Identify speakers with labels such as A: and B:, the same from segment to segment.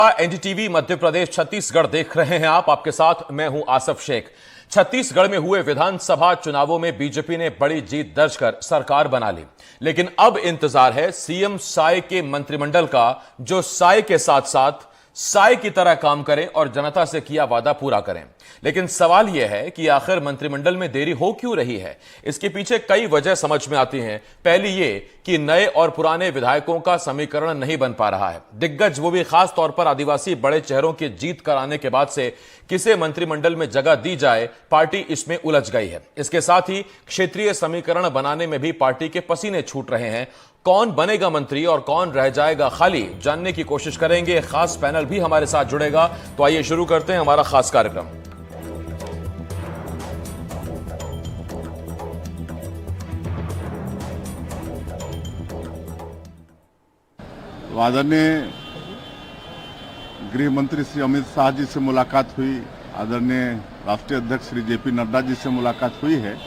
A: NDTV Madhya Pradesh Chhattisgarh देख रहे हैं आप। आपके साथ मैं हूं आसफ शेख। छत्तीसगढ़ में हुए विधानसभा चुनावों में बीजेपी ने बड़ी जीत दर्ज कर सरकार बना ली, लेकिन अब इंतजार है सीएम साय के मंत्रिमंडल का, जो साय के साथ साथ साय की तरह काम करें और जनता से किया वादा पूरा करें। लेकिन सवाल यह है कि आखिर मंत्रिमंडल में देरी हो क्यों रही है। इसके पीछे कई वजह समझ में आती हैं। पहली ये कि नए और पुराने विधायकों का समीकरण नहीं बन पा रहा है। दिग्गज, वो भी खास तौर पर आदिवासी बड़े चेहरों की जीत कराने के बाद से किसे मंत्रिमंडल में जगह दी जाए, पार्टी इसमें उलझ गई है। इसके साथ ही क्षेत्रीय समीकरण बनाने में भी पार्टी के पसीने छूट रहे हैं। कौन बनेगा मंत्री और कौन रह जाएगा खाली, जानने की कोशिश करेंगे। खास पैनल भी हमारे साथ जुड़ेगा। तो आइए शुरू करते हैं हमारा खास कार्यक्रम।
B: आदरणीय गृह मंत्री श्री अमित शाह जी से मुलाकात हुई, आदरणीय राष्ट्रीय अध्यक्ष श्री जेपी नड्डा जी से मुलाकात हुई है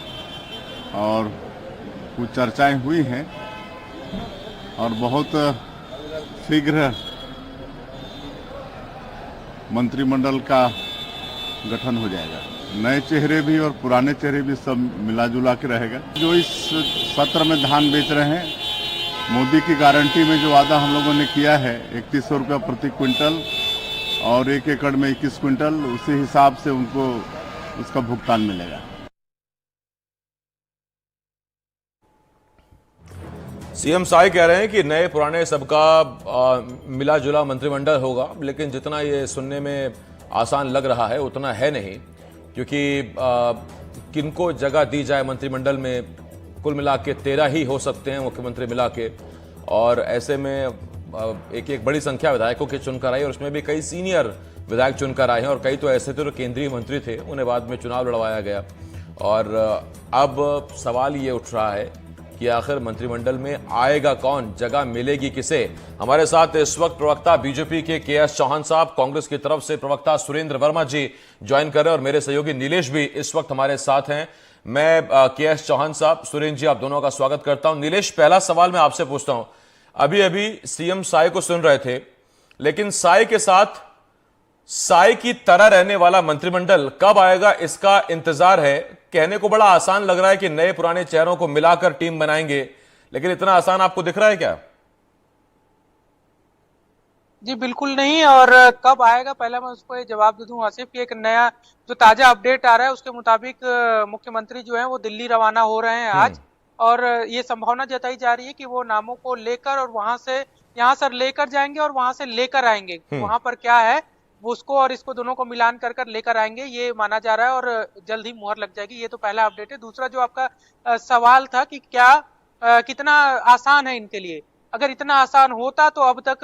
B: और कुछ चर्चाएं हुई हैं और बहुत शीघ्र मंत्रिमंडल का गठन हो जाएगा। नए चेहरे भी और पुराने चेहरे भी सब मिला जुला के रहेगा। जो इस सत्र में धान बेच रहे हैं, मोदी की गारंटी में जो वादा हम लोगों ने किया है 3100 रुपया प्रति क्विंटल और 1 एकड़ में 21 क्विंटल, उसी हिसाब से उनको उसका भुगतान मिलेगा।
A: सीएम साय कह रहे हैं कि नए पुराने सबका मिला जुला मंत्रिमंडल होगा, लेकिन जितना ये सुनने में आसान लग रहा है उतना है नहीं, क्योंकि किनको जगह दी जाए मंत्रिमंडल में, कुल मिला के 13 ही हो सकते हैं मुख्यमंत्री मिला के, और ऐसे में एक बड़ी संख्या विधायकों की चुनकर आई और उसमें भी कई सीनियर विधायक चुनकर आए हैं और कई तो ऐसे थे जो केंद्रीय मंत्री थे, उन्हें बाद में चुनाव लड़वाया गया। और अब सवाल ये उठ रहा है कि आखिर मंत्रिमंडल में आएगा कौन, जगह मिलेगी किसे। हमारे साथ इस वक्त प्रवक्ता बीजेपी के केएस चौहान साहब, कांग्रेस की तरफ से प्रवक्ता सुरेंद्र वर्मा जी ज्वाइन कर रहे हैं और मेरे सहयोगी नीलेश भी इस वक्त हमारे साथ हैं। मैं केएस चौहान साहब, सुरेंद्र जी, आप दोनों का स्वागत करता हूं। नीलेश, पहला सवाल मैं आपसे पूछता हूं। अभी अभी सीएम साय को सुन रहे थे, लेकिन साय के साथ साय की तरह रहने वाला मंत्रिमंडल कब आएगा, इसका इंतजार है। कहने को बड़ा आसान लग रहा है कि नए पुराने चेहरों को मिलाकर टीम बनाएंगे, लेकिन इतना आसान आपको दिख रहा है क्या?
C: जी बिल्कुल नहीं। और कब आएगा, पहले मैं उसको ये जवाब दे दूं आसिफ, कि एक नया जो ताजा अपडेट आ रहा है उसके मुताबिक मुख्यमंत्री जो है वो दिल्ली रवाना हो रहे हैं आज, और ये संभावना जताई जा रही है कि वो नामों को लेकर और वहां से यहाँ सर लेकर जाएंगे और वहां से लेकर आएंगे। वहां पर क्या है वो उसको और इसको दोनों को मिलान कर लेकर आएंगे, ये माना जा रहा है, और जल्द ही मुहर लग जाएगी। ये तो पहला अपडेट है। दूसरा जो आपका सवाल था कि क्या कितना आसान है इनके लिए, अगर इतना आसान होता तो अब तक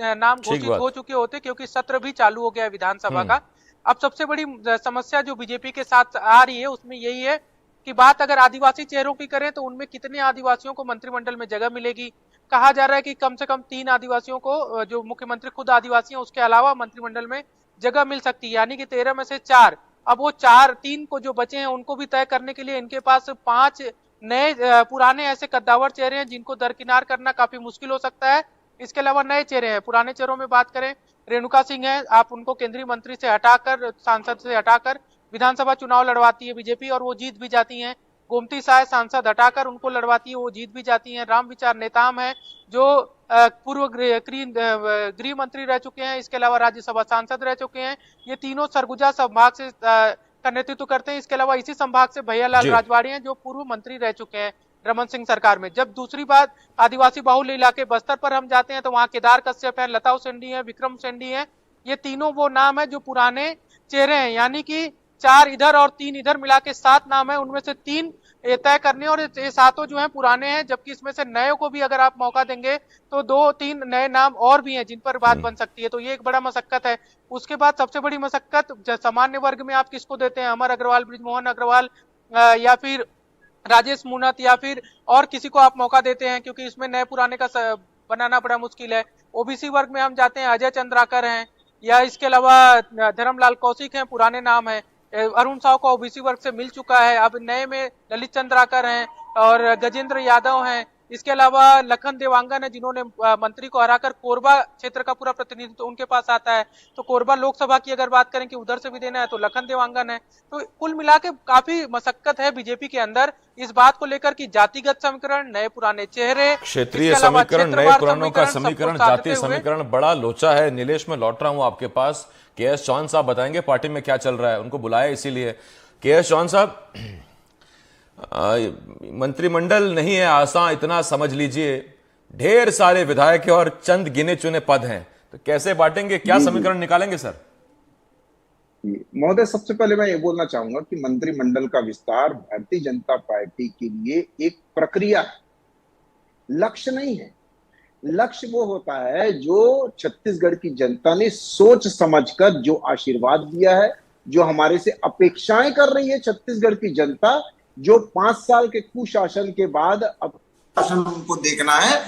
C: नाम घोषित हो चुके होते, क्योंकि सत्र भी चालू हो गया है विधानसभा का। अब सबसे बड़ी समस्या जो बीजेपी के साथ आ रही है उसमें यही है कि बात अगर आदिवासी चेहरों की करें तो उनमें कितने आदिवासियों को मंत्रिमंडल में जगह मिलेगी। कहा जा रहा है कि कम से कम 3 आदिवासियों को, जो मुख्यमंत्री खुद आदिवासी हैं, उसके अलावा मंत्रिमंडल में जगह मिल सकती है, यानी कि 13 में से 4। अब वो 3 को जो बचे हैं उनको भी तय करने के लिए इनके पास 5 नए पुराने ऐसे कद्दावर चेहरे हैं जिनको दरकिनार करना काफी मुश्किल हो सकता है। इसके अलावा नए चेहरे हैं। पुराने चेहरों में बात करें, रेणुका सिंह है, आप उनको केंद्रीय मंत्री से हटाकर, सांसद से हटाकर विधानसभा चुनाव लड़वाती है बीजेपी और वो जीत भी जाती हैं। गोमती साय सांसद हटाकर उनको लड़वाती है, वो जीत भी जाती हैं। राम विचार नेताम है जो पूर्व गृह मंत्री रह चुके हैं, इसके अलावा राज्यसभा सांसद रह चुके हैं। ये तीनों सरगुजा संभाग से का नेतृत्व करते हैं। इसके अलावा इसी संभाग से भैयालाल राजवाड़ी हैं जो पूर्व मंत्री रह चुके हैं रमन सिंह सरकार में। जब दूसरी बात आदिवासी बाहुल्य इलाके बस्तर पर हम जाते हैं तो वहां केदार कश्यप है, लता उसेंडी है, विक्रम उसेंडी है। ये तीनों वो नाम है जो पुराने चेहरे हैं, यानी कि 4 इधर और 3 इधर मिला के 7 नाम है, उनमें से 3 तय करने, और ये 7 जो हैं पुराने हैं, जबकि इसमें से नए को भी अगर आप मौका देंगे तो 2-3 नए नाम और भी हैं जिन पर बात बन सकती है। तो ये एक बड़ा मशक्कत है। उसके बाद सबसे बड़ी मशक्कत सामान्य वर्ग में आप किसको देते हैं, अमर अग्रवाल, बृजमोहन अग्रवाल या फिर राजेश मूणत या फिर और किसी को आप मौका देते हैं, क्योंकि इसमें नए पुराने का बनाना बड़ा मुश्किल है। ओबीसी वर्ग में हम जाते हैं, अजय चंद्राकर हैं, या इसके अलावा धर्मलाल कौशिक हैं, पुराने नाम है। अरुण साव को ओबीसी वर्ग से मिल चुका है। अब नए में ललित चंद्राकर हैं और गजेंद्र यादव हैं, इसके अलावा लखन देवांगन है जिन्होंने मंत्री को हराकर कोरबा क्षेत्र का पूरा प्रतिनिधित्व तो उनके पास आता है। तो कोरबा लोकसभा की अगर बात करें कि उधर से भी देना है तो लखन देवांगन है। तो कुल मिला के काफी मशक्कत है बीजेपी के अंदर इस बात को लेकर कि जातिगत समीकरण, नए पुराने चेहरे,
A: क्षेत्रीय समीकरण, नए पुरानों का समीकरण, जातीय समीकरण बड़ा लोचा है। नीलेश, मैं लौट रहा हूं आपके पास। के.एस. चौहान साहब बताएंगे पार्टी में क्या चल रहा है, उनको बुलाया इसीलिए। के.एस. चौहान साहब, मंत्रिमंडल नहीं है आसान, इतना समझ लीजिए। ढेर सारे विधायक और चंद गिने चुने पद हैं, तो कैसे बांटेंगे, क्या समीकरण निकालेंगे सर?
D: महोदय, सबसे पहले मैं ये बोलना चाहूंगा कि मंत्रिमंडल का विस्तार भारतीय जनता पार्टी के लिए एक प्रक्रिया है, लक्ष्य नहीं है। लक्ष्य वो होता है जो छत्तीसगढ़ की जनता ने सोच समझकर जो आशीर्वाद दिया है, जो हमारे से अपेक्षाएं कर रही है छत्तीसगढ़ की जनता, जो 5 साल के कुशासन के बाद अब शासन उनको देखना है,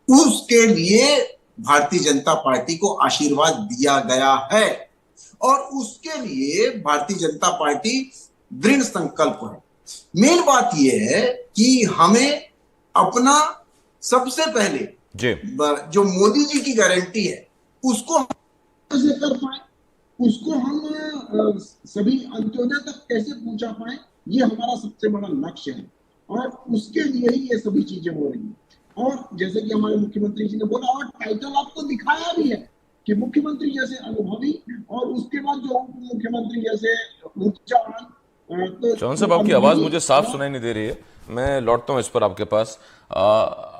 D: उसके लिए भारतीय जनता पार्टी को आशीर्वाद दिया गया है और उसके लिए भारतीय जनता पार्टी दृढ़ संकल्प है। मेन बात यह है कि हमें अपना सबसे पहले जो मोदी जी की गारंटी है उसको कैसे कर पाए, उसको हम सभी अंत्योदय तक कैसे पहुंचा पाए, ये हमारा सबसे बड़ा लक्ष्य है और उसके लिए ही ये सभी चीजें हो रही हैं। और जैसे कि हमारे मुख्यमंत्री जी ने बोला और टाइटल आपको दिखाया भी है कि मुख्यमंत्री जैसे अनुभवी और उसके बाद जो उप मुख्यमंत्री जैसे ऊर्जावान। तो
A: चौहान साहब, आपकी आवाज मुझे साफ सुनाई नहीं दे रही है, मैं लौटता हूं इस पर आपके पास।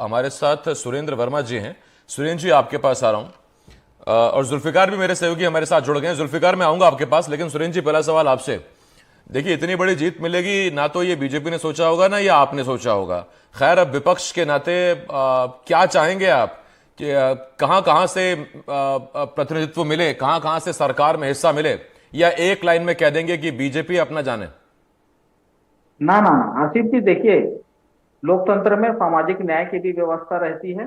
A: हमारे साथ सुरेंद्र वर्मा जी हैं। सुरेंद्र जी, आपके पास आ रहा हूं और जुल्फिकार भी मेरे सहयोगी हमारे साथ जुड़ गए हैं। जुल्फिकार, मैं आऊंगा आपके पास, लेकिन सुरेंद्र जी पहला सवाल आपसे। देखिए, इतनी बड़ी जीत मिलेगी ना तो ये बीजेपी ने सोचा होगा ना ये आपने सोचा होगा। खैर, अब विपक्ष के नाते क्या चाहेंगे आप कि कहां से प्रतिनिधित्व मिले, कहां से सरकार में हिस्सा मिले, या एक लाइन में कह देंगे कि बीजेपी अपना जाने?
E: ना ना आसिफ जी, देखिए, लोकतंत्र में सामाजिक न्याय की भी व्यवस्था रहती है।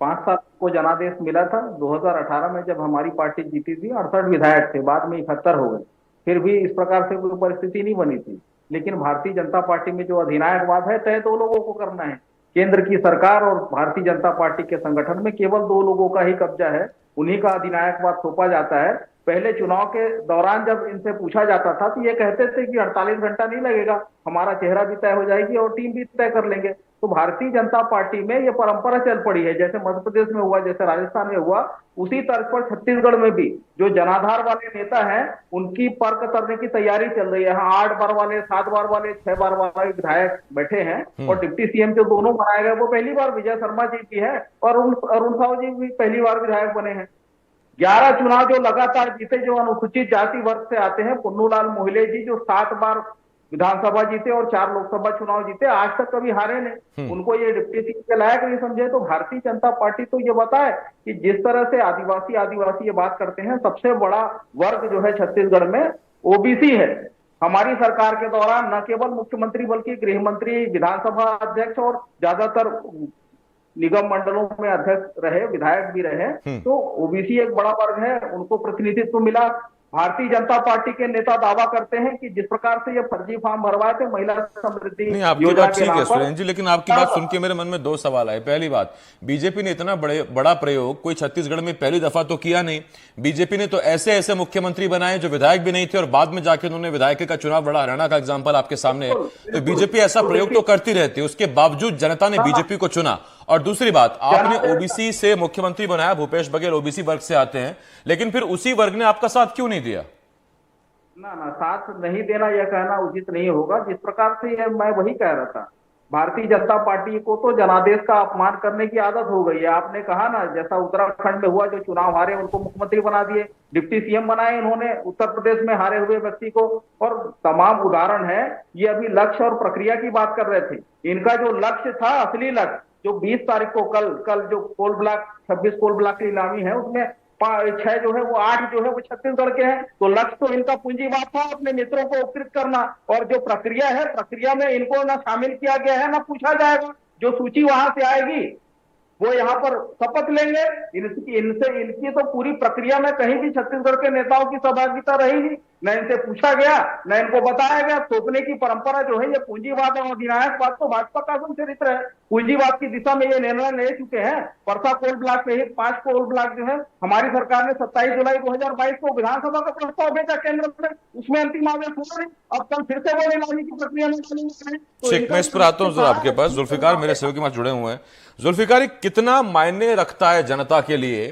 E: 5 साल को जनादेश मिला था। 2018 में जब हमारी पार्टी जीती थी 68 विधायक थे, बाद में 71 हो गए। फिर भी इस प्रकार से कोई परिस्थिति नहीं बनी थी। लेकिन भारतीय जनता पार्टी में जो अधिनायकवाद है तय 2 लोगों को करना है। केंद्र की सरकार और भारतीय जनता पार्टी के संगठन में केवल 2 लोगों का ही कब्जा है, उन्हीं का अधिनायकवाद सौंपा जाता है। पहले चुनाव के दौरान जब इनसे पूछा जाता था तो ये कहते थे कि 48 घंटा नहीं लगेगा, हमारा चेहरा भी तय हो जाएगी और टीम भी तय कर लेंगे। तो भारतीय जनता पार्टी में ये परंपरा चल पड़ी है, जैसे मध्य प्रदेश में हुआ, जैसे राजस्थान में हुआ, उसी तर्ज पर छत्तीसगढ़ में भी जो जनाधार वाले नेता हैं उनकी पर्क करने की तैयारी चल रही है। यहाँ 8 बार वाले, 7 बार वाले, 6 बार वाले विधायक बैठे हैं और डिप्टी सीएम जो दोनों बनाए गए वो पहली बार विजय शर्मा जी भी है और अरुण साहू जी भी पहली बार विधायक बने हैं। 11 चुनाव जो लगातार जीते, जो अनुसूचित जाति वर्ग से आते हैं, पुन्नूलाल मोहिले जी जो 7 बार विधानसभा जीते और 4 लोकसभा चुनाव जीते, आज तक कभी हारे नहीं, उनको ये डिप्टी सीएम के लायक नहीं समझे। तो भारतीय जनता पार्टी तो ये बताए कि जिस तरह से आदिवासी ये बात करते हैं, सबसे बड़ा वर्ग जो है छत्तीसगढ़ में ओबीसी है। हमारी सरकार के दौरान न केवल मुख्यमंत्री बल्कि गृह मंत्री, विधानसभा अध्यक्ष और ज्यादातर निगम मंडलों में अध्यक्ष रहे, विधायक भी रहे। तो ओबीसी एक बड़ा वर्ग है, उनको प्रतिनिधित्व मिला। भारतीय जनता पार्टी के नेता दावा करते हैं कि जिस प्रकार से ये फर्जी फॉर्म भरवाए थे महिला समृद्धि
A: नहीं, आपकी बात ठीक है सुरेंद्र जी, लेकिन आपकी बात सुन के मेरे मन में 2 सवाल आए। पहली बात, बीजेपी ने इतना बड़ा प्रयोग कोई छत्तीसगढ़ में पहली दफा तो किया नहीं। बीजेपी ने तो ऐसे ऐसे मुख्यमंत्री बनाए जो विधायक भी नहीं थे और बाद में जाके उन्होंने विधायक का चुनाव लड़ा। हरियाणा का एग्जाम्पल आपके सामने है। तो बीजेपी ऐसा प्रयोग तो करती रहती है, उसके बावजूद जनता ने बीजेपी को चुना। और दूसरी बात, आपने ओबीसी से मुख्यमंत्री बनाया, भूपेश बघेल ओबीसी वर्ग से आते हैं, लेकिन फिर उसी वर्ग ने आपका साथ क्यों नहीं दिया?
E: ना साथ नहीं देना यह कहना उचित नहीं होगा। जिस प्रकार से यह मैं वही कह रहा था, भारतीय जनता पार्टी को तो जनादेश का अपमान करने की आदत हो गई है। आपने कहा ना, जैसा उत्तराखंड में हुआ, जो चुनाव हारे उनको मुख्यमंत्री बना दिए, डिप्टी सीएम बनाए इन्होंने उत्तर प्रदेश में हारे हुए व्यक्ति को, और तमाम उदाहरण है। ये अभी लक्ष्य और प्रक्रिया की बात कर रहे थे। इनका जो लक्ष्य था, असली लक्ष्य, जो 20 तारीख को कल जो कोल ब्लॉक 26 कोल ब्लॉक की नीलामी है, उसमें 6 जो है वो 8 जो है वो छत्तीसगढ़ के हैं। तो लक्ष्य तो इनका पूंजीवाद था, अपने मित्रों को उपकृत करना। और जो प्रक्रिया है, प्रक्रिया में इनको ना शामिल किया गया है, ना पूछा जाएगा। जो सूची वहां से आएगी वो यहाँ पर शपथ लेंगे। इनकी तो पूरी प्रक्रिया में कहीं भी छत्तीसगढ़ के नेताओं की सहभागिता रही नहीं। न इनसे पूछा गया, न इनको बताया गया। थोपने की परंपरा जो है ये पूंजीवाद और अधिनायकवाद तो भाजपा का चरित्र है। पूंजीवाद की दिशा में ये निर्णय ले चुके हैं। परसा कोल ब्लॉक में ही 5 कोल ब्लॉक जो है हमारी सरकार ने 27 जुलाई 2022 को विधानसभा का प्रस्ताव भेजा केंद्र में, उसमें अंतिम आदेश हुआ नहीं। अब कल फिर से वो नीलामी की प्रक्रिया में
A: ठीक, मैं इस पर आता हूं जरा आपके पास। जुल्फिकार मेरे सहयोगी के पास जुड़े हुए हैं। जुल्फिकार, कितना मायने रखता है जनता के लिए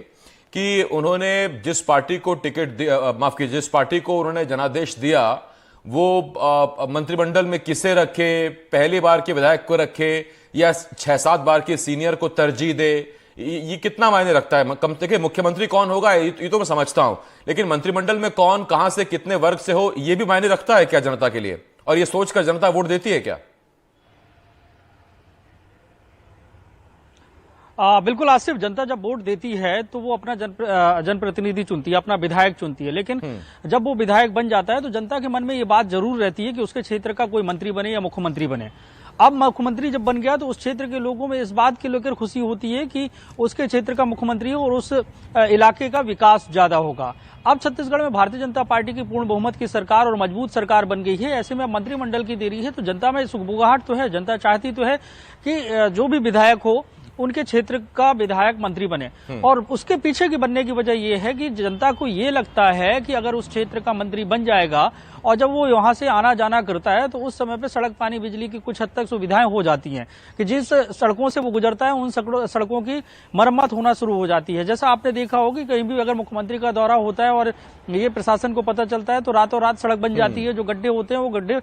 A: कि उन्होंने जिस पार्टी को टिकट दिया, माफ कीजिए, जिस पार्टी को उन्होंने जनादेश दिया वो मंत्रिमंडल में किसे रखे, पहली बार के विधायक को रखे या 6-7 बार के सीनियर को तरजीह दे? ये कितना मायने रखता है? कम से कम मुख्यमंत्री कौन होगा ये तो मैं समझता हूं, लेकिन मंत्रिमंडल में कौन, कहां से, कितने वर्ग से हो, ये भी मायने रखता है क्या जनता के लिए? और ये सोचकर जनता वोट देती है क्या?
F: बिल्कुल आसिफ, जनता जब वोट देती है तो वो अपना जनप्रतिनिधि चुनती है, अपना विधायक चुनती है। लेकिन जब वो विधायक बन जाता है तो जनता के मन में ये बात जरूर रहती है कि उसके क्षेत्र का कोई मंत्री बने या मुख्यमंत्री बने। अब मुख्यमंत्री जब बन गया तो उस क्षेत्र के लोगों में इस बात के लेकर खुशी होती है कि उसके क्षेत्र का मुख्यमंत्री और उस इलाके का विकास ज्यादा होगा। अब छत्तीसगढ़ में भारतीय जनता पार्टी की पूर्ण बहुमत की सरकार और मजबूत सरकार बन गई है। ऐसे में मंत्रिमंडल की देरी है तो जनता में सुगबुगाहट तो है। जनता चाहती तो है कि जो भी विधायक हो उनके क्षेत्र का विधायक मंत्री बने। और उसके पीछे की बनने की वजह यह है कि जनता को ये लगता है कि अगर उस क्षेत्र का मंत्री बन जाएगा और जब वो वहां से आना जाना करता है तो उस समय पे सड़क, पानी, बिजली की कुछ हद तक सुविधाएं हो जाती हैं कि जिस सड़कों से वो गुजरता है उन सड़कों की मरम्मत होना शुरू हो जाती है। जैसा आपने देखा होगा कहीं भी अगर मुख्यमंत्री का दौरा होता है और ये प्रशासन को पता चलता है तो रातों रात सड़क बन जाती है। जो गड्ढे होते हैं वो गड्ढे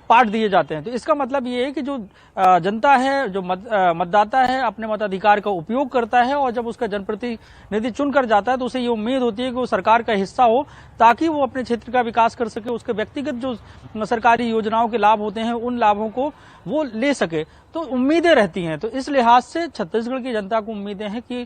F: पाट दिए जाते हैं। तो इसका मतलब ये है कि जो जनता है, जो मतदाता है, अपने मताधिकार का उपयोग करता है और जब उसका जनप्रतिनिधि चुनकर जाता है तो उसे ये उम्मीद होती है कि वो सरकार का हिस्सा हो ताकि वो अपने क्षेत्र का विकास कर सके, उसके व्यक्तिगत जो सरकारी योजनाओं के लाभ होते हैं उन लाभों को वो ले सके। तो उम्मीदें रहती हैं। तो इस लिहाज से छत्तीसगढ़ की जनता को उम्मीदें हैं कि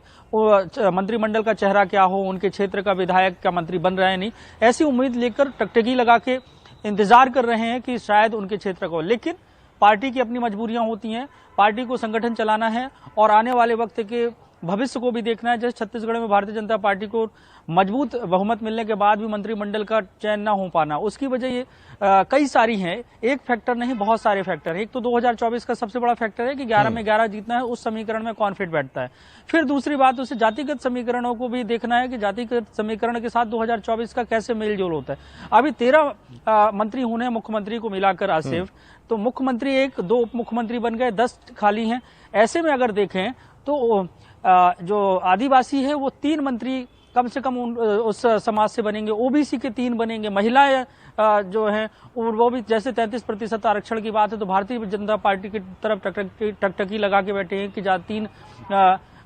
F: मंत्रिमंडल का चेहरा क्या हो, उनके क्षेत्र का विधायक क्या मंत्री बन रहे हैं नहीं, ऐसी उम्मीद लेकर टकटकी लगा के इंतजार कर रहे हैं कि शायद उनके क्षेत्र को। लेकिन पार्टी की अपनी मजबूरियां होती हैं, पार्टी को संगठन चलाना है और आने वाले वक्त के भविष्य को भी देखना है। जैसे छत्तीसगढ़ में भारतीय जनता पार्टी को मजबूत बहुमत मिलने के बाद भी मंत्रिमंडल का चयन न हो पाना, उसकी वजह ये कई सारी हैं। एक फैक्टर नहीं, बहुत सारे फैक्टर हैं। एक तो 2024 का सबसे बड़ा फैक्टर है कि 11 में 11 जीतना है, उस समीकरण में कौन फिट बैठता है। फिर दूसरी बात उसे जातिगत समीकरणों को भी देखना है कि जातिगत समीकरण के साथ 2024 का कैसे मेल जोल होता है। अभी 13 मंत्री होने हैं मुख्यमंत्री को मिलाकर आसिफ, तो मुख्यमंत्री 1, 2 उप मुख्यमंत्री बन गए, 10 खाली हैं। ऐसे में अगर देखें तो जो आदिवासी है वो 3 मंत्री कम से कम उस समाज से बनेंगे, ओबीसी के 3 बनेंगे, महिलाएं जो हैं वो भी जैसे 33% आरक्षण की बात है तो भारतीय जनता पार्टी की तरफ टकटकी लगा के बैठे हैं कि जहाँ 3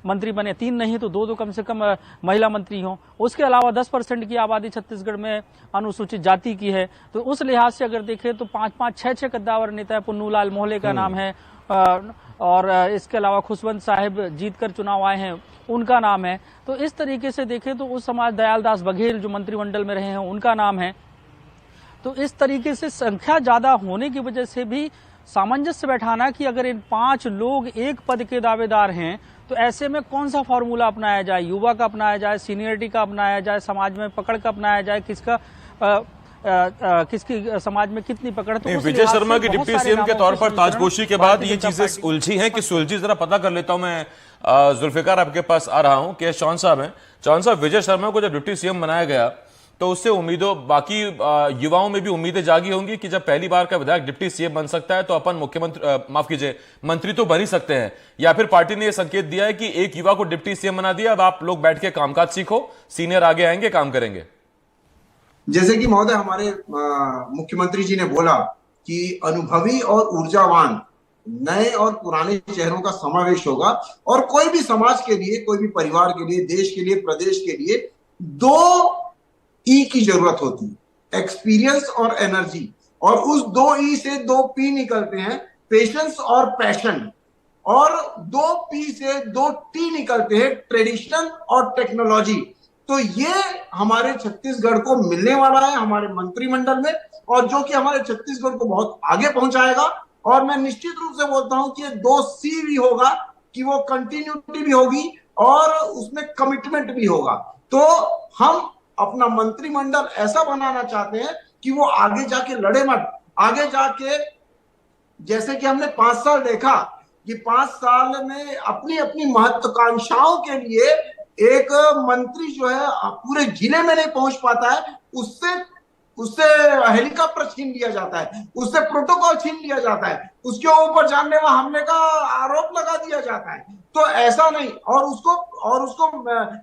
F: मंत्री बने, 3 नहीं तो 2 कम से कम महिला मंत्री हों। उसके अलावा 10% की आबादी छत्तीसगढ़ में अनुसूचित जाति की है। तो उस लिहाज से अगर देखें तो 5-5, 6-6 कद्दावर नेता है। पुन्नूलाल मोहले का नाम है और इसके अलावा खुशवंत साहिब जीतकर चुनाव आए हैं, उनका नाम है। तो इस तरीके से देखें तो उस समाज दयालदास बघेल जो मंत्रिमंडल में रहे हैं उनका नाम है। तो इस तरीके से संख्या ज्यादा होने की वजह से भी सामंजस्य बैठाना कि अगर इन 5 लोग एक पद के दावेदार हैं तो ऐसे में कौन सा फॉर्मूला अपनाया जाए, युवा का अपनाया जाए, सीनियरिटी का अपनाया जाए, समाज में पकड़ का अपनाया जाए, किसका किसकी समाज में कितनी पकड़। तो
A: विजय शर्मा की डिप्टी सीएम के तौर पर ताजपोशी के बाद ये चीजें उलझी हैं कि सुलझी, जरा पता कर लेता हूं मैं। जुल्फिकार आपके पास आ रहा हूं कि चौहान साहब हैं। चौहान साहब, विजय शर्मा को जब डिप्टी सीएम बनाया गया तो उससे उम्मीदों, बाकी युवाओं में भी उम्मीदें जागी होंगी कि जब पहली बार का विधायक डिप्टी सीएम बन सकता है तो अपन मुख्यमंत्री, माफ कीजिए, मंत्री तो बन ही सकते हैं। या फिर पार्टी ने यह संकेत दिया है कि एक युवा को डिप्टी सीएम बना दिया, अब आप लोग बैठ के कामकाज सीखो, सीनियर आगे आएंगे, काम करेंगे।
D: जैसे कि महोदय हमारे मुख्यमंत्री जी ने बोला कि अनुभवी और ऊर्जावान नए और पुराने चेहरों का समावेश होगा और कोई भी समाज के लिए, कोई भी परिवार के लिए, देश के लिए, प्रदेश के लिए 2 ई की जरूरत होती है, एक्सपीरियंस और एनर्जी। और उस 2 ई से 2 पी निकलते हैं, पेशेंस और पैशन। और 2 पी से 2 टी निकलते हैं, ट्रेडिशन और टेक्नोलॉजी। तो ये हमारे छत्तीसगढ़ को मिलने वाला है हमारे मंत्रिमंडल में, और जो कि हमारे छत्तीसगढ़ को बहुत आगे पहुंचाएगा। और मैं निश्चित रूप से बोलता हूं कि ये 2 सी भी होगा कि वो कंटिन्यूटी भी होगी और उसमें कमिटमेंट भी होगा। तो हम
G: अपना मंत्रिमंडल ऐसा बनाना चाहते हैं कि वो आगे जाके लड़े मत, आगे जाके जैसे कि हमने 5 साल देखा कि 5 साल में अपनी अपनी महत्वाकांक्षाओं के लिए एक मंत्री जो है पूरे जिले में नहीं पहुंच पाता है, उससे हेलीकॉप्टर छीन लिया जाता है, उससे प्रोटोकॉल छीन लिया जाता है, उसके ऊपर जानलेवा हमले का आरोप लगा दिया जाता है। तो ऐसा नहीं, और उसको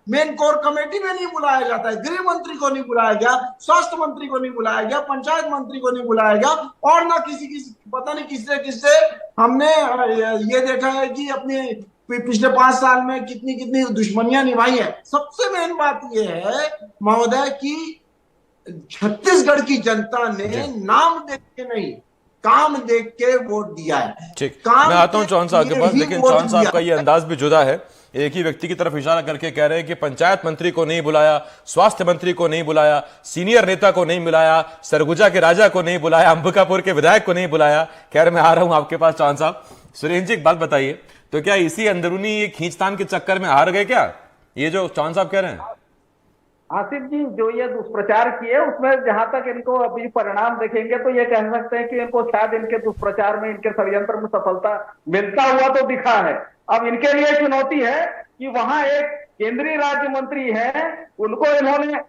G: मेन कोर कमेटी में नहीं बुलाया जाता है, गृह मंत्री को नहीं बुलाया गया, स्वास्थ्य मंत्री को नहीं बुलाया गया, पंचायत मंत्री को नहीं बुलाया गया, और ना किसी पता नहीं किससे हमने ये देखा है कि अपने पिछले 5 साल में कितनी दुश्मनियां निभाई है। सबसे मेन बात यह है महोदय कि छत्तीसगढ़ की जनता ने नाम देख के नहीं, काम देख के वोट दिया है।
A: ठीक, मैं आता हूं चौहान साहब के पास, लेकिन चौहान साहब का ये अंदाज भी जुदा है। एक ही व्यक्ति की तरफ इशारा करके कह रहे हैं कि पंचायत मंत्री को नहीं बुलाया, स्वास्थ्य मंत्री को नहीं बुलाया, सीनियर नेता को नहीं बुलाया, सरगुजा के राजा को नहीं बुलाया, अंबिकापुर के विधायक को नहीं बुलाया। खैर, मैं आ रहा हूं आपके पास चौहान साहब। सुरेंद्र जी, एक बात बताइए, तो क्या इसी अंदरूनी खींचतान के चक्कर में हार गए क्या, ये जो चौहान साहब कह रहे हैं?
E: आसिफ जी, जो ये दुष्प्रचार किए उसमें जहां तक इनको अभी परिणाम देखेंगे तो ये कह सकते हैं कि इनको शायद इनके दुष्प्रचार में, इनके षड्यंत्र में सफलता मिलता हुआ तो दिखा है। अब इनके लिए चुनौती है कि वहां एक केंद्रीय राज्य मंत्री है, उनको इन्होंने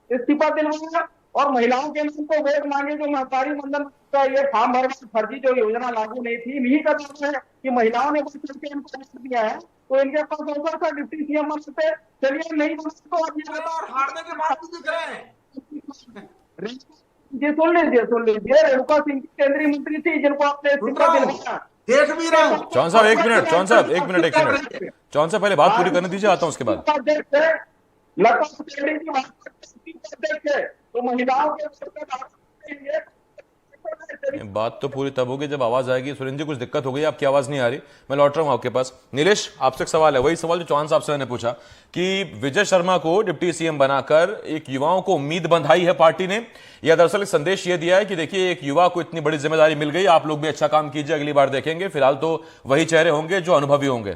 E: इस्तीफा दिलवाया और महिलाओं के नाम को वोट मांगे। जो महतारी मंडल का ये फॉर्म भरना फर्जी जो योजना लागू नहीं थी, इन्हीं का दावा है कि महिलाओं ने वोट करके इनको वोट दिया है, तो इनके पास अवसर था डिप्टी सीएम बनते। चलिए नहीं बना तो और हारने के बाद भी दिख रहे हैं। जी सुन लीजिए, रेणुका सिंह केंद्रीय मंत्री थी जिनको आपने इस्तीफा दिलवाया, देख भी रहे हैं।
A: चौहान साहब एक मिनट, चौहान साहब एक मिनट। चौहान साहब पहले बात पूरी करने दीजिए, आता हूं उसके बाद।
E: तो महिलाओं के
A: बात तो पूरी तब होगी जब आवाज आएगी। सुरेंद्र जी, कुछ दिक्कत हो गई, आपकी आवाज नहीं आ रही, मैं लौट रहा हूं आपके पास। नीलेश, आपसे एक सवाल है, वही सवाल जो चौहान साहब से मैंने पूछा कि विजय शर्मा को डिप्टी सीएम बनाकर एक युवाओं को उम्मीद बंधाई है पार्टी ने, या दरअसल एक संदेश ये दिया है कि देखिए एक युवा को इतनी बड़ी जिम्मेदारी मिल गई, आप लोग भी अच्छा काम कीजिए, अगली बार देखेंगे, फिलहाल तो वही चेहरे होंगे जो अनुभवी होंगे?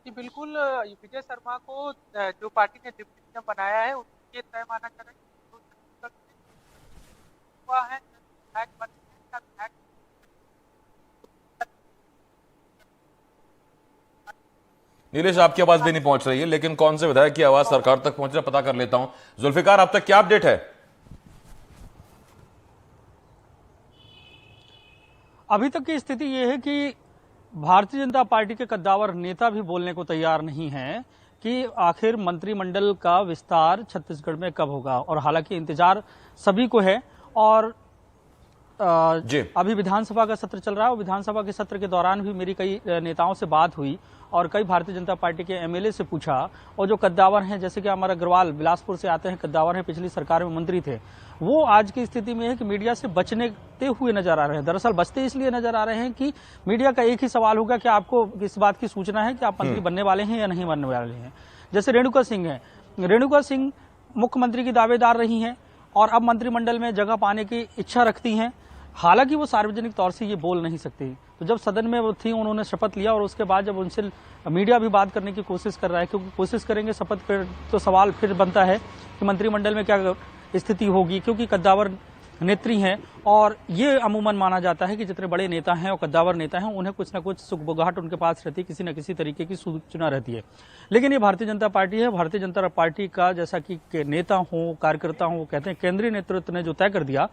C: जी बिल्कुल, विजय शर्मा को जो पार्टी ने डिप्टी सीएम बनाया है उसके तय माना जा रहा है है।
A: नीलेश, आपकी आवाज भी नहीं पहुंच रही है, लेकिन कौन से विधायक की आवाज सरकार तक पहुंच रहा है पता कर लेता हूं। जुल्फिकार, आप तक क्या अपडेट है?
F: अभी तक की स्थिति यह है कि भारतीय जनता पार्टी के कद्दावर नेता भी बोलने को तैयार नहीं है कि आखिर मंत्रिमंडल का विस्तार छत्तीसगढ़ में कब होगा, और हालांकि इंतजार सभी को है। और अभी विधानसभा का सत्र चल रहा है और विधानसभा के सत्र के दौरान भी मेरी कई नेताओं से बात हुई और कई भारतीय जनता पार्टी के एमएलए से पूछा, और जो कद्दावर हैं, जैसे कि अमर अग्रवाल बिलासपुर से आते हैं, कद्दावर हैं, पिछली सरकार में मंत्री थे, वो आज की स्थिति में है कि मीडिया से बचते हुए नजर आ रहे हैं। दरअसल बचते इसलिए नजर आ रहे हैं कि मीडिया का एक ही सवाल होगा कि आपको इस बात की सूचना है कि आप मंत्री बनने वाले हैं या नहीं बनने वाले हैं। जैसे रेणुका सिंह है, रेणुका सिंह मुख्यमंत्री की दावेदार रही हैं और अब मंत्रिमंडल में जगह पाने की इच्छा रखती हैं, हालांकि वो सार्वजनिक तौर से ये बोल नहीं सकती। तो जब सदन में वो थी, उन्होंने शपथ लिया और उसके बाद जब उनसे मीडिया भी बात करने की कोशिश कर रहा है, क्योंकि कोशिश करेंगे शपथ पर तो सवाल फिर बनता है कि मंत्रिमंडल में क्या स्थिति होगी, क्योंकि कद्दावर नेत्री हैं और ये अमूमन माना जाता है कि जितने बड़े नेता हैं और कद्दावर नेता हैं उन्हें कुछ न कुछ सुगबुगाहट उनके पास रहती है, किसी न किसी तरीके की सूचना रहती है। लेकिन ये भारतीय जनता पार्टी है, भारतीय जनता पार्टी का जैसा कि नेता हो, कार्यकर्ता हो, कहते हैं केंद्रीय नेतृत्व ने जो तय कर दिया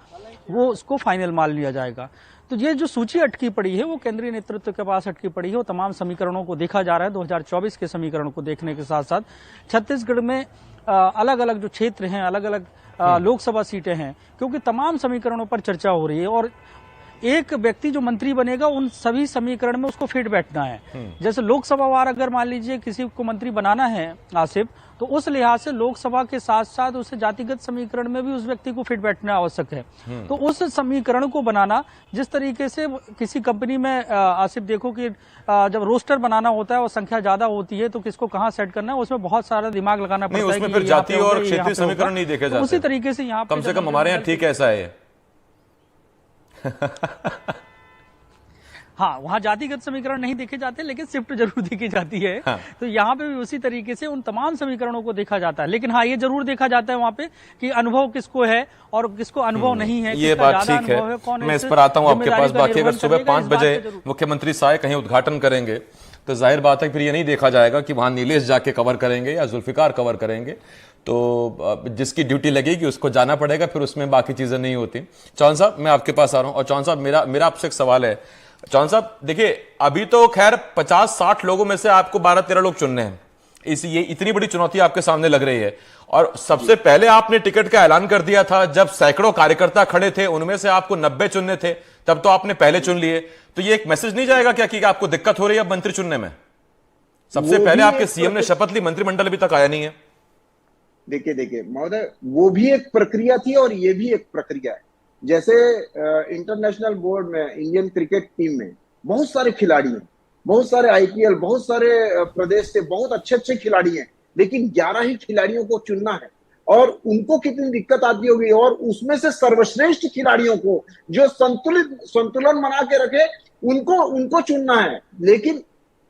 F: वो उसको फाइनल मान लिया जाएगा। तो ये जो सूची अटकी पड़ी है वो केंद्रीय नेतृत्व के पास अटकी पड़ी है। वो तमाम समीकरणों को देखा जा रहा है। 2024 के समीकरण को देखने के साथ साथ छत्तीसगढ़ में अलग अलग जो क्षेत्र हैं, अलग अलग लोकसभा सीटें हैं, क्योंकि तमाम समीकरणों पर चर्चा हो रही है और एक व्यक्ति जो मंत्री बनेगा उन सभी समीकरण में उसको फिट बैठना है। जैसे लोकसभा वार अगर मान लीजिए किसी को मंत्री बनाना है आसिफ, तो उस लिहाज से लोकसभा के साथ साथ उसे जातिगत समीकरण में भी उस व्यक्ति को फिट बैठना आवश्यक है। तो उस समीकरण को बनाना, जिस तरीके से किसी कंपनी में आसिफ देखो कि जब रोस्टर बनाना होता है और संख्या ज्यादा होती है तो किसको कहाँ सेट करना है, उसमें बहुत सारा दिमाग लगाना पड़ता है।
A: उसमें फिर जातीय और क्षेत्रीय समीकरण नहीं देखे जाते।
F: उसी तरीके से यहाँ
A: कम से कम हमारे यहाँ ठीक ऐसा है।
F: हाँ, वहाँ जातिगत समीकरण नहीं देखे जाते, लेकिन शिफ्ट जरूर देखी जाती है।
A: हाँ।
F: तो यहाँ पे भी उसी तरीके से उन तमाम समीकरणों को देखा जाता है। लेकिन हाँ, ये जरूर देखा जाता है वहाँ पे कि अनुभव किसको है और किसको अनुभव नहीं है।
A: ये बात ठीक है, मैं इस पर आता हूँ आपके पास। बाकी अगर सुबह 5 बजे मुख्यमंत्री साय कहीं उद्घाटन करेंगे तो जाहिर बात है फिर ये नहीं देखा जाएगा कि वहां नीलेश जाके कवर करेंगे या जुल्फिकार कवर करेंगे। तो जिसकी ड्यूटी लगेगी उसको जाना पड़ेगा, फिर उसमें बाकी चीजें नहीं होती। चौहान साहब, मैं आपके पास आ रहा हूं। और चौहान साहब, मेरा आपसे एक सवाल है। चौहान साहब देखिए, अभी तो खैर 50-60 लोगों में से आपको 12-13 लोग चुनने हैं। ये इतनी बड़ी चुनौती आपके सामने लग रही है। और सबसे पहले आपने टिकट का ऐलान कर दिया था जब सैकड़ों कार्यकर्ता खड़े थे, उनमें से आपको 90 चुनने थे, तब तो आपने पहले चुन लिए। तो ये एक मैसेज नहीं जाएगा क्या कि आपको दिक्कत हो रही है अब मंत्री चुनने में? सबसे पहले आपके सीएम ने शपथ ली, मंत्रिमंडल अभी तक आया नहीं है।
D: देखिए महोदय, वो भी एक प्रक्रिया थी और ये भी एक प्रक्रिया है। जैसे इंटरनेशनल बोर्ड में, इंडियन क्रिकेट टीम में बहुत सारे खिलाड़ी हैं, बहुत सारे आईपीएल, बहुत सारे प्रदेश से बहुत अच्छे खिलाड़ी हैं, लेकिन 11 ही खिलाड़ियों को चुनना है और उनको कितनी दिक्कत आती होगी। और उसमें से सर्वश्रेष्ठ खिलाड़ियों को जो संतुलन बना के रखे, उनको चुनना है। लेकिन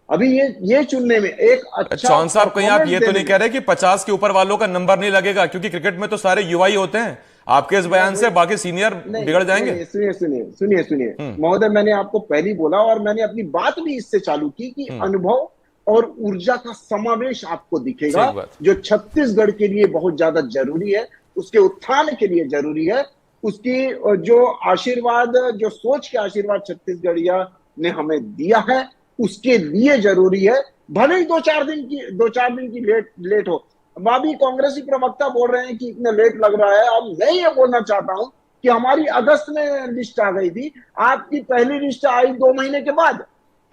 D: अभी ये चुनने में एक अच्छा
A: चौहान साहब, कहीं आप ये तो नहीं कह रहे कि 50 के ऊपर वालों का नंबर नहीं लगेगा? क्योंकि क्रिकेट में तो सारे युवा ही होते हैं। आपके इस बयान से बाकी सीनियर बिगड़ जाएंगे।
D: सुनिए महोदय, मैंने आपको पहले बोला और मैंने अपनी बात भी इससे चालू की कि अनुभव और ऊर्जा का समावेश आपको दिखेगा, जो छत्तीसगढ़ के लिए बहुत ज्यादा जरूरी है, उसके उत्थान के लिए जरूरी है। उसकी जो आशीर्वाद, जो सोच के आशीर्वाद छत्तीसगढ़िया ने हमें दिया है, उसके लिए जरूरी है। भले ही 2-4 दिन की लेट हो। अभी कांग्रेसी प्रवक्ता बोल रहे हैं कि इतने लेट लग रहा है। अब मैं ये बोलना चाहता हूं कि हमारी अगस्त में लिस्ट आ गई थी, आपकी पहली लिस्ट आई 2 महीने के बाद,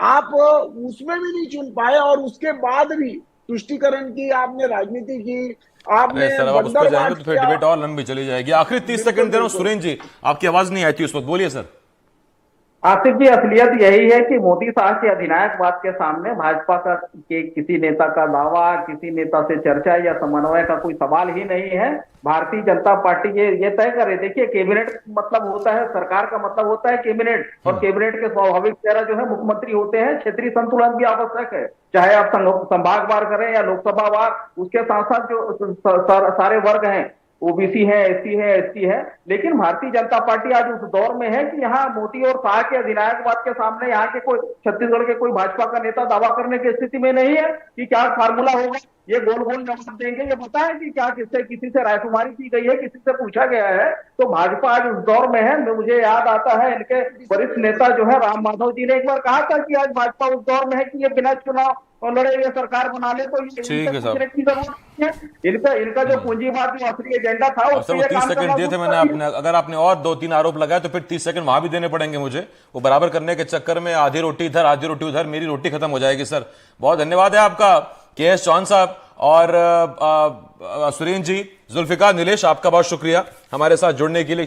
D: आप उसमें भी नहीं चुन पाए और उसके बाद भी तुष्टिकरण की आपने राजनीति की, आपने
A: सर, आप उस पर जाएंगे तो फिर डिबेट और लंबी चली जाएगी। आखिरी 30 सेकंड दे रहा हूं। सुरेंद्र जी, आपकी आवाज नहीं आई थी उस वक्त, बोलिए सर।
E: आसिफ जी, असलियत यही है कि मोदी साहब के अधिनायकवाद के सामने भाजपा का के किसी नेता का दावा, किसी नेता से चर्चा या समन्वय का कोई सवाल ही नहीं है। भारतीय जनता पार्टी ये तय करे। देखिए, कैबिनेट मतलब होता है, सरकार का मतलब होता है कैबिनेट, और कैबिनेट के स्वाभाविक चेहरा जो है मुख्यमंत्री होते हैं। क्षेत्रीय संतुलन भी आवश्यक है, चाहे आप संभागवार करें या लोकसभा वार। उसके साथ साथ जो सारे वर्ग हैं, ओबीसी है, एससी है, एसटी है। लेकिन भारतीय जनता पार्टी आज उस दौर में है कि यहाँ मोदी और शाह के अधिनायकवाद के सामने यहाँ के कोई छत्तीसगढ़ के कोई भाजपा का नेता दावा करने की स्थिति में नहीं है कि क्या फार्मूला होगा, ये गोल जवाब देंगे। ये पता है कि क्या किसी से रायशुमारी की गई है, किसी से पूछा गया है? तो भाजपा आज उस दौर में है। मुझे याद आता है, इनके वरिष्ठ नेता जो है राम माधव जी ने एक बार कहा था कि आज भाजपा उस दौर में है कि ये बिना चुनाव और लड़े हुए सरकार बना ले। तो इनका जो पूंजीवाद, जो असली एजेंडा था,
A: वो 30 सेकंड दिए थे मैंने। अगर आपने और 2-3 आरोप लगाए तो फिर 30 सेकंड वहां भी देने पड़ेंगे मुझे। वो बराबर करने के चक्कर में आधी रोटी इधर आधी रोटी उधर, मेरी रोटी खत्म हो जाएगी। सर, बहुत धन्यवाद है आपका, के.एस. चौहान साहब और सुरेंद्र जी, जुल्फिकार, नीलेश, आपका बहुत शुक्रिया हमारे साथ जुड़ने के लिए।